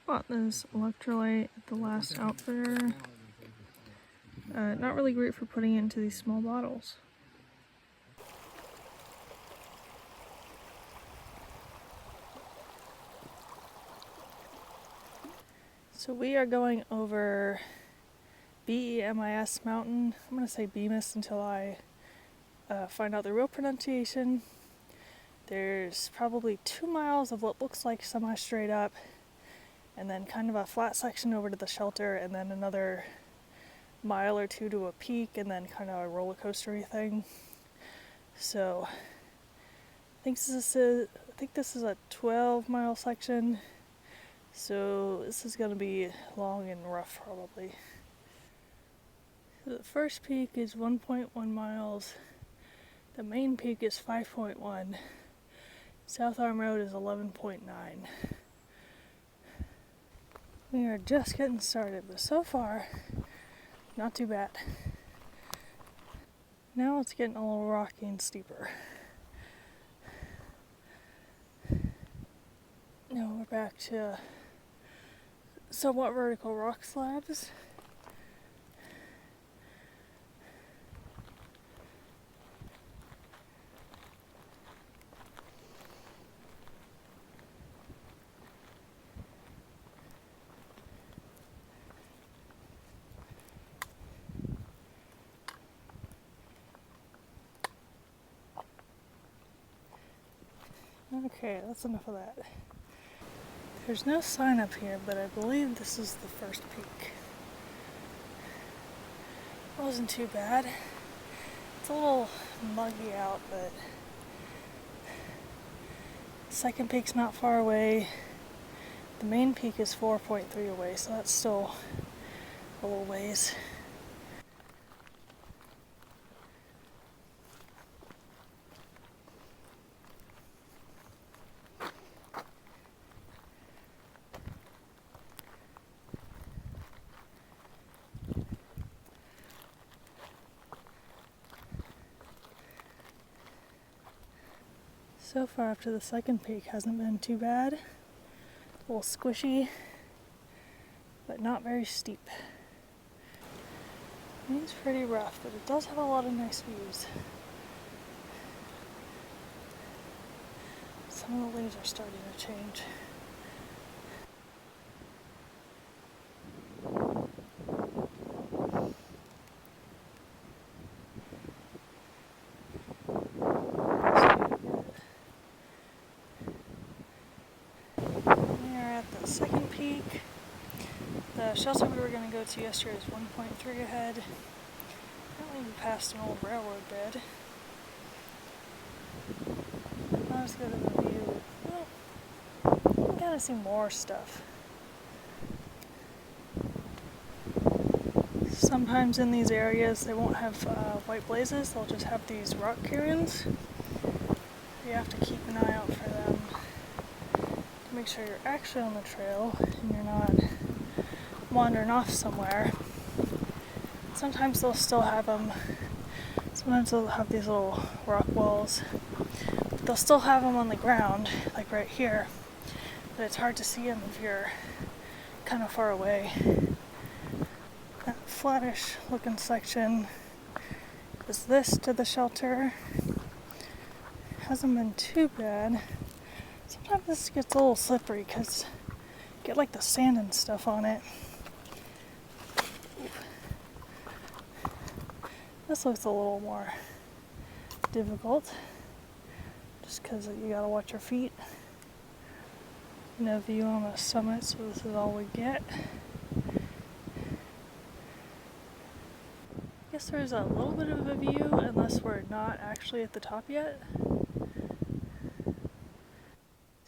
Bought this electrolyte at the last outfitter. Not really great for putting it into these small bottles. So we are going over Bemis mountain. I'm going to say Bemis until I find out the real pronunciation. There's probably 2 miles of what looks like semi-straight up, and then kind of a flat section over to the shelter, and then another mile or two to a peak, and then kind of a roller coastery thing. So I think this is a 12-mile section. So this is going to be long and rough probably. So the first peak is 1.1 miles. The main peak is 5.1. South Arm Road is 11.9. We are just getting started, but so far, not too bad. Now it's getting a little rocky and steeper. Now we're back to somewhat vertical rock slabs. Okay, that's enough of that. There's no sign up here, but I believe this is the first peak. It wasn't too bad. It's a little muggy out, but the second peak's not far away. The main peak is 4.3 away, so that's still a little ways. So far up to the second peak hasn't been too bad. A little squishy, but not very steep. It's pretty rough, but it does have a lot of nice views. Some of the leaves are starting to change. Second peak. The shelter we were going to go to yesterday is 1.3 ahead. Apparently we passed an old railroad bed. Not as good of a view. Well, we gotta see more stuff. Sometimes in these areas they won't have white blazes, they'll just have these rock cairns. You have to keep an eye out for them. Make sure you're actually on the trail and you're not wandering off somewhere. Sometimes they'll still have them. Sometimes they'll have these little rock walls. But they'll still have them on the ground, like right here. But it's hard to see them if you're kind of far away. That flattish looking section is this to the shelter. Hasn't been too bad. Sometimes this gets a little slippery because you get like the sand and stuff on it. This looks a little more difficult just because you gotta watch your feet. No view on the summit, so this is all we get. I guess there's a little bit of a view unless we're not actually at the top yet.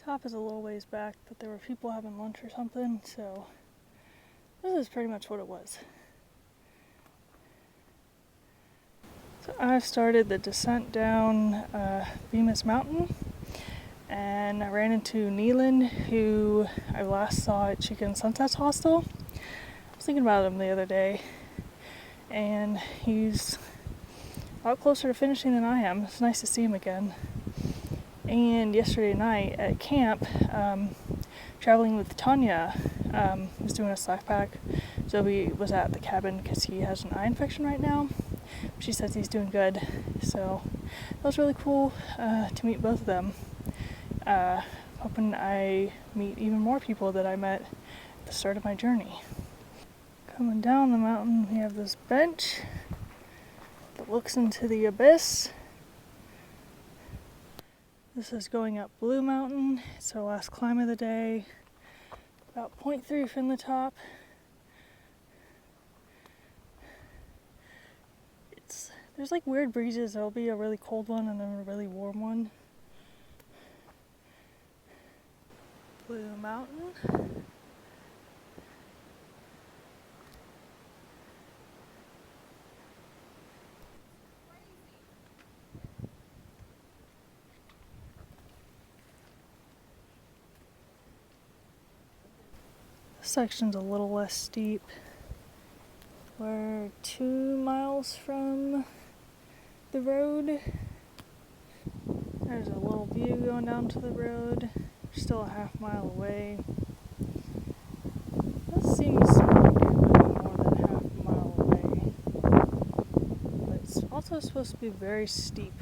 Top is a little ways back, but there were people having lunch or something, so this is pretty much what it was. So I've started the descent down Bemis Mountain, and I ran into Neelan, who I last saw at Chicken Sunsets Hostel. I was thinking about him the other day, and he's a lot closer to finishing than I am. It's nice to see him again. And yesterday night at camp, traveling with Tanya, was doing a slack pack. Zoe was at the cabin because he has an eye infection right now. She says he's doing good, so that was really cool to meet both of them. Hoping I meet even more people that I met at the start of my journey. Coming down the mountain, we have this bench that looks into the abyss. This is going up Blue Mountain. It's our last climb of the day. About 0.3 from the top. There's like weird breezes. There'll be a really cold one and then a really warm one. Blue Mountain. This section's a little less steep. We're 2 miles from the road. There's a little view going down to the road. We're still a half-mile away. This seems like it would be more than half a mile away. But it's also supposed to be very steep.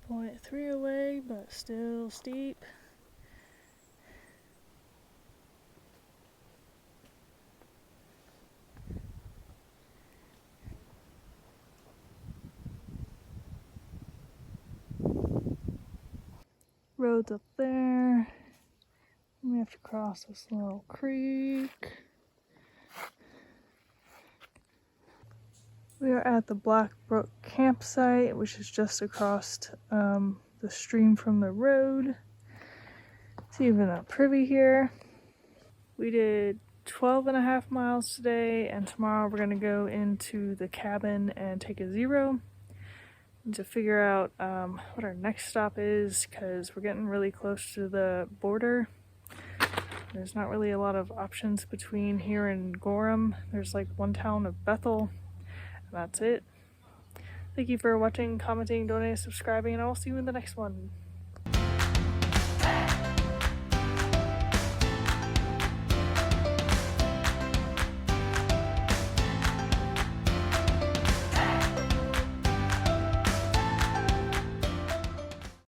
Point 3 away, but still steep. Road's up there. We have to cross this little creek. We are at the Brook campsite, which is just across the stream from the road. It's even a privy here. We did 12.5 miles today, and tomorrow we're gonna go into the cabin and take a zero to figure out what our next stop is, because we're getting really close to the border. There's not really a lot of options between here and Gorham. There's like one town of Bethel, and that's it. Thank you for watching, commenting, donating, subscribing, and I'll see you in the next one.